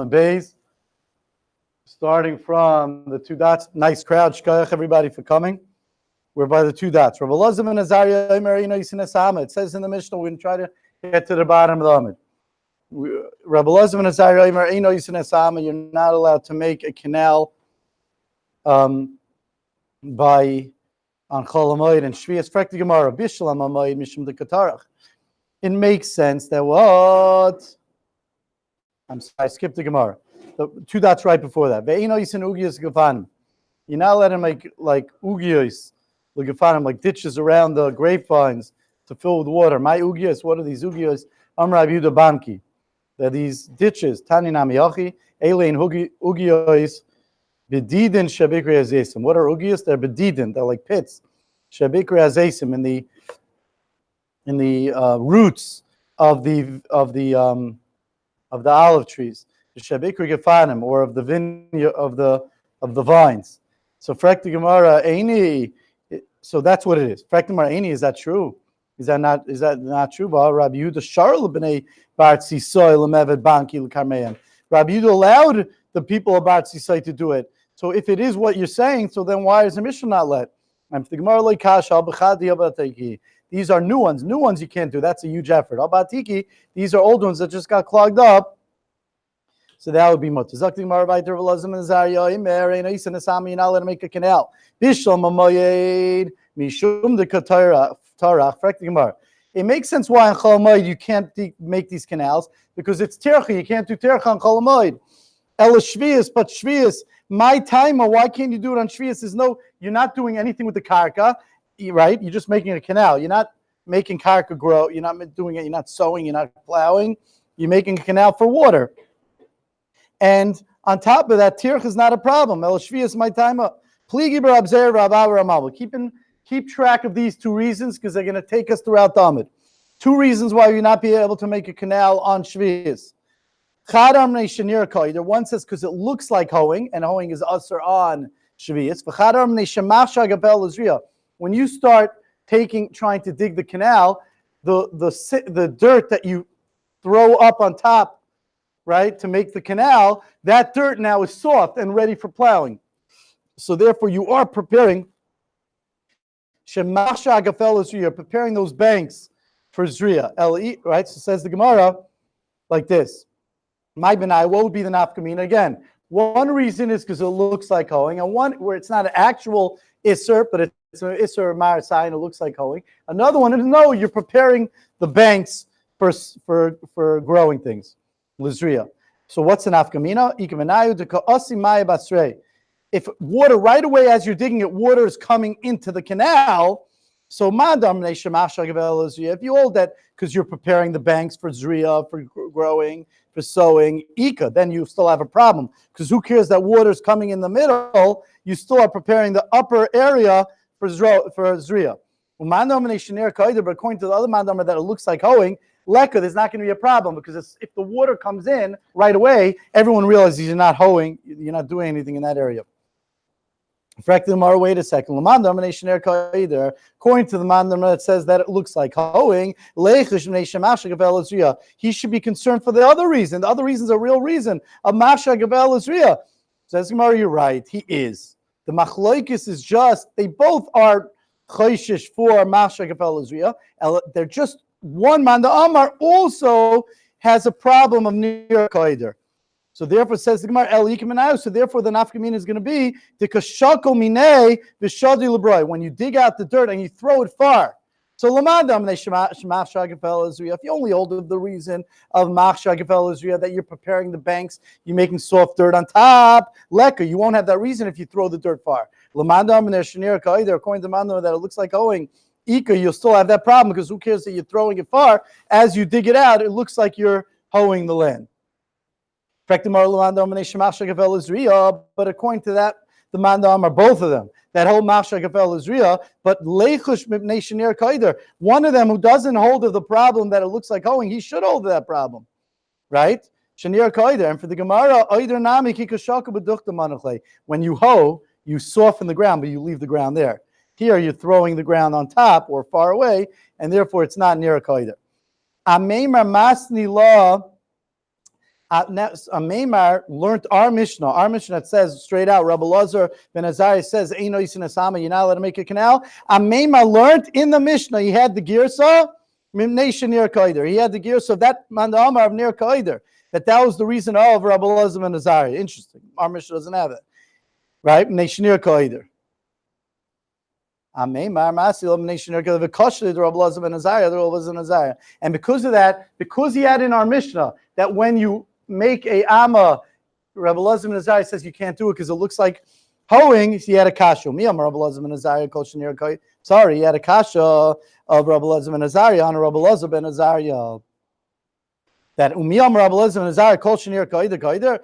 Bays, starting from the two dots. Nice crowd. Shkoyach everybody for coming. We're by the two dots. Rabbi Elazar ben Azariah, it says in the Mishnah, we're going to try to get to the bottom of the Amid. Rabbi Elazar ben Azariah, you're not allowed to make a canal on Chol Moed and Shvias Frekti Gemara, Bishlam Moed Mishum de Katarach. It makes sense that what? I'm sorry, I skipped the Gemara. The two dots right before that. You're not allowed to make like ugiyos, like ditches around the grapevines to fill with water. My ugiyos, what are these ugiyos? Amar Yehuda Banki. They're these ditches. Tani Namiyachi, Eilein ugiyos, bedidin shabikri azesim. What are ugiyos? They're bedidin. They're like pits. Shabikri azesim in the roots of the olive trees, the shabikri gefanim, or of the vineyard of the vines. So frekti gemara eini. So that's what it is. Frekti gemara eini. Is that true? Is that not true? Rabbi Yehuda sharl b'nei bar tzisoi l'mevet banki l'karmeim. Rabbi Yehuda allowed the people of bar tzisoi to do it. So if it is what you're saying, so then why is the Mishnah not let? These are new ones. New ones you can't do. That's a huge effort. Al-Batiki, these are old ones that just got clogged up. So that would be mutter. You're not allowed to make a canal. It makes sense why in Chol Moed you can't make these canals, because it's tircha. You can't do tircha on Chol Moed. Ela Shvius, but Shvius, my timer, why can't you do it on Shvius? You're not doing anything with the karka. Right? You're just making a canal. You're not making karka grow. You're not doing it. You're not sowing. You're not plowing. You're making a canal for water. And on top of that, tirch is not a problem. Keep track of these two reasons, because they're going to take us throughout the Amid. Two reasons why you're not be able to make a canal on Shvius. Either one says because it looks like hoeing, and hoeing is usher on Shvius. When you start trying to dig the canal, the dirt that you throw up on top, right, to make the canal, that dirt now is soft and ready for plowing. So therefore, you are preparing you're preparing those banks for Zriya. Right? So says the Gemara like this. My benai, what would be the nafkamina? Again, one reason is because it looks like hoeing, and one where it's not an actual isser, but it's an isser marasai, and it looks like hoeing. Another one is no, you're preparing the banks for growing things. Lizriya. So what's an afkamina? If water right away as you're digging it, water is coming into the canal. So if you hold that because you're preparing the banks for zriya, for growing, for sowing, ika, then you still have a problem. Because who cares that water is coming in the middle? You still are preparing the upper area for zriya. But according to the other mandamar that it looks like hoeing, leka, there's not going to be a problem, because if the water comes in right away, everyone realizes you're not hoeing, you're not doing anything in that area. Wait a second. According to the mandamar that says that it looks like hoeing, he should be concerned for the other reason. The other reason is a real reason of Masha Gavel Azriya. Says Gemara, you're right, he is. The machloikis is just, they both are chayshish for Masha Gavel Azriya. They're just one man. The Amar also has a problem of Nir Koider. So therefore, says the Gemara, so therefore the nafkamin is going to be the kashako mine v'shadi lebroi, when you dig out the dirt and you throw it far. So lamadam if you only hold the reason of machshagafel that you're preparing the banks, you're making soft dirt on top, leka, you won't have that reason if you throw the dirt far. Lamadam according to the mandam that it looks like hoeing, ika, you'll still have that problem, because who cares that you're throwing it far? As you dig it out, it looks like you're hoeing the land. But according to that, the mandam are both of them. That whole machsha gafel is real, but leichush mipnei shenir kaider. One of them who doesn't hold of the problem that it looks like hoeing, he should hold of that problem, right? Shenir kaider. And for the Gemara, aider nami kikashaka b'duchta manachle. When you hoe, you soften the ground, but you leave the ground there. Here, you're throwing the ground on top or far away, and therefore it's not near a kaider. Ameimar masni law. Meimar learned our Mishnah. Our Mishnah that says straight out, Rabbi Lazar ben Azariah says, "Eino Yisin Asama, you're not allowed to make a canal." Meimar learned in the Mishnah. He had the girsa Mimnei Shenir Kaider. He had the girsa of that Mandamar of Nir Kaider. That was the reason of Rabbi Lazar ben Azariah. Interesting. Our Mishnah doesn't have it, right? Mimnei Shenir Kaider. And because of that, because he had in our Mishnah that when you make a amma, Rabbi Lazar ben Azariah says you can't do it because it looks like hoeing. He had a kasha. Sorry, he had a kasha of Rabbi Lazar ben Azariah on Rabbi Lazar ben Azariah. That umiyam Rabbi Lazar ben Azariah kol shenir kaider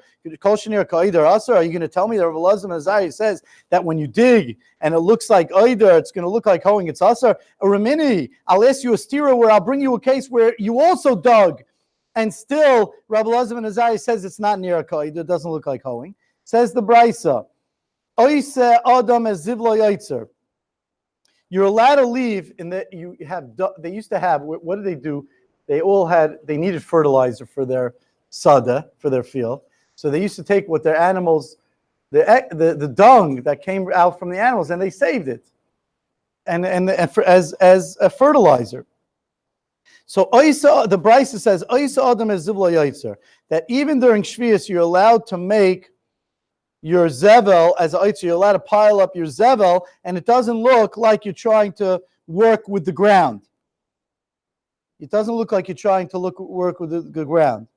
asar. Are you going to tell me that Rabbi Lazar ben Azariah says that when you dig and it looks like either it's going to look like hoeing, it's asar? Ramini, I'll ask you a stira where I'll bring you a case where you also dug, and still Rabbi Lazar ben Azariah says it's not near a kaider. It doesn't look like hoeing. Says the brisa, oise adam es zivlo yaitzer. You're allowed to leave in that you have. They used to have. What did they do? They needed fertilizer for their sada, for their field. So they used to take what their animals, the dung that came out from the animals, and they saved it, as a fertilizer. So the Brisa says, that even during Shvius, you're allowed to make your zevel as a you're allowed to pile up your zevel, and it doesn't look like you're trying to work with the ground. It doesn't look like you're trying to work with the ground.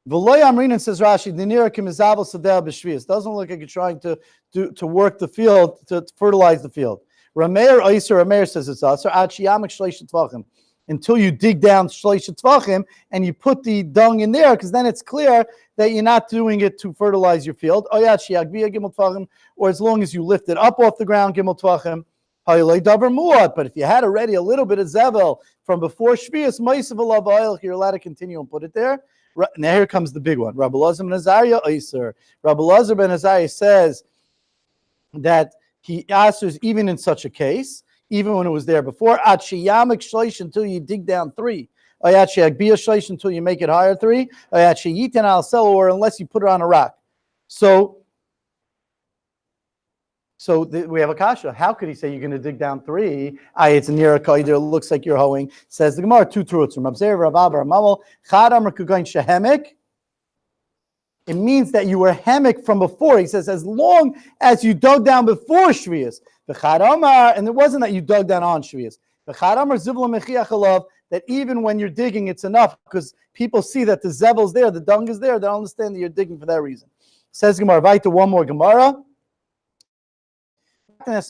V'lo yamrin, says Rashi, doesn't look like you're trying to work the field, to fertilize the field. Rameir says it's asar until you dig down shleish tvachim and you put the dung in there, because then it's clear that you're not doing it to fertilize your field. Or as long as you lift it up off the ground, gimel tvachim. But if you had already a little bit of zevel from before Shvius, you're allowed to continue and put it there. Now here comes the big one. Rabbi Lazar ben Azariah, Rabbi Lazar ben Azariah says that he answers even in such a case, even when it was there before, until you dig down 3. Until you make it higher 3. Or unless you put it on a rock. So we have a kasha. How could he say you're going to dig down 3? It's near a kaider. It looks like you're hoeing. Says the Gemara, 2 truths from Abzer, Rababar, Mamal, Chadam, Kugain Shehemek. It means that you were hemek from before. He says, as long as you dug down before Shvius. The Chadamar, and it wasn't that you dug down on Shvius. The Chadamar Zivla Mechiachalav, that even when you're digging, it's enough because people see that the zevel's there, the dung is there. They don't understand that you're digging for that reason. Says Gemara, Vaita, one more Gemara. And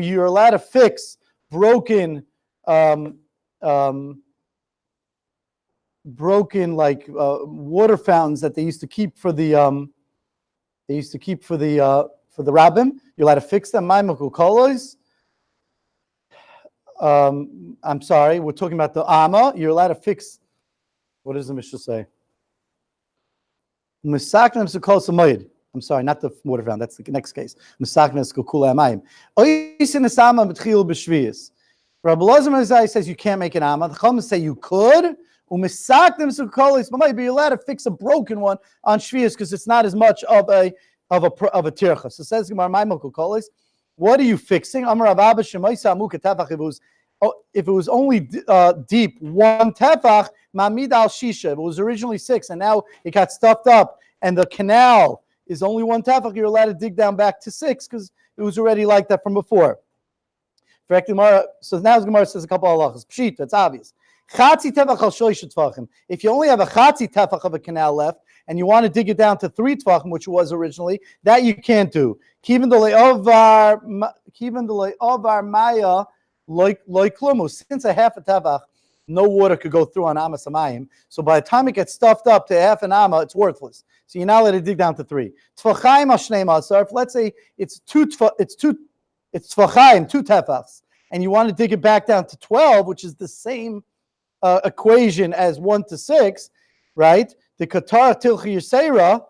you're allowed to fix broken water fountains that they used to keep for the rabbim. You're allowed to fix them. I'm sorry, we're talking about the amma. You're allowed to fix. What does the Mishnah say? I'm sorry, not the water fountain. That's the next case. Rabbi Lazar says you can't make an amma. The Chachamim say you could. But you're allowed to fix a broken one on Shvius because it's not as much of a tircha. So says what are you fixing? If it was only deep 1 tefach, mamid al shisha. It was originally 6, and now it got stuffed up, and the canal is only 1 tefach, you're allowed to dig down back to 6 because it was already like that from before. So now Gemara says a couple of halachas. Pshit, that's obvious. If you only have a chatzi tefach of a canal left and you want to dig it down to 3 tefachim, which it was originally, that you can't do. Since a half a tefach, no water could go through on Amas Amayim. So by the time it gets stuffed up to half an Amma, it's worthless. So you're not allowed to dig down to 3. Tfachayim Ashnei Masar. If let's say it's tfachayim, 2 tefachs, and you want to dig it back down to 12, which is the same equation as 1 to 6, right? The Qatar Tilchi Yisera,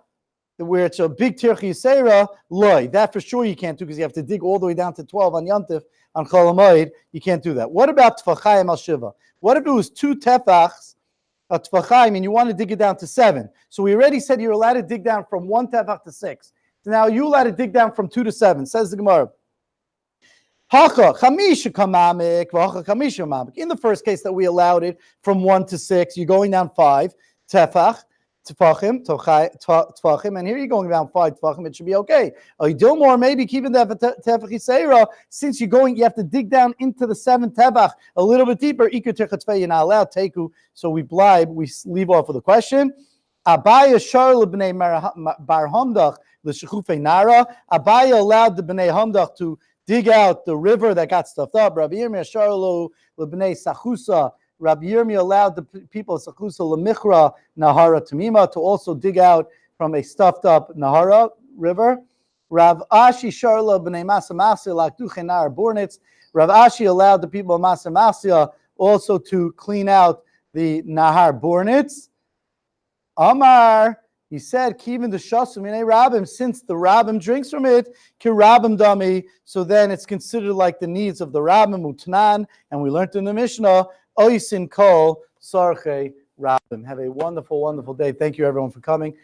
where it's a big Tirchi Yisera, loy. That for sure you can't do because you have to dig all the way down to 12 on Yontif, on Chol Moed. You can't do that. What about Tfachayim Al Shiva? What if it was 2 tefachs and you want to dig it down to 7. So we already said you're allowed to dig down from 1 tefach to 6. So now you're allowed to dig down from 2 to 7, says the Gemara. In the first case that we allowed it from 1 to 6, you're going down 5 tefachim, and here you're going down 5 tefachim. It should be okay. More, maybe keeping the tefach yisera, since you have to dig down into the 7th tefach a little bit deeper. You're not allowed teku, so we leave off with a question. Abaya shar lebnei bar hamdach l'shechufei nara. Abaya allowed the bnei hamdach to dig out the river that got stuffed up. Rabbi Yirmiyah Sharlo lebnei Sachusa. Rabbi Yirmiyah allowed the people of Sachusa lemichra Nahara Tamima to also dig out from a stuffed up Nahara river. Rav Ashi Sharlo b'nei Masamasya lakduche Nahar Bornitz. Rav Ashi allowed the people of Masamasya also to clean out the Nahar Bornitz. Amar, he said, Kivin the Shasum in a Rabbim, since the Rabbim drinks from it, Kirabim Dami, so then it's considered like the needs of the Rabbim Utnan, and we learned in the Mishnah, Oisin Kol Sarche Rabbim. Have a wonderful, wonderful day. Thank you everyone for coming.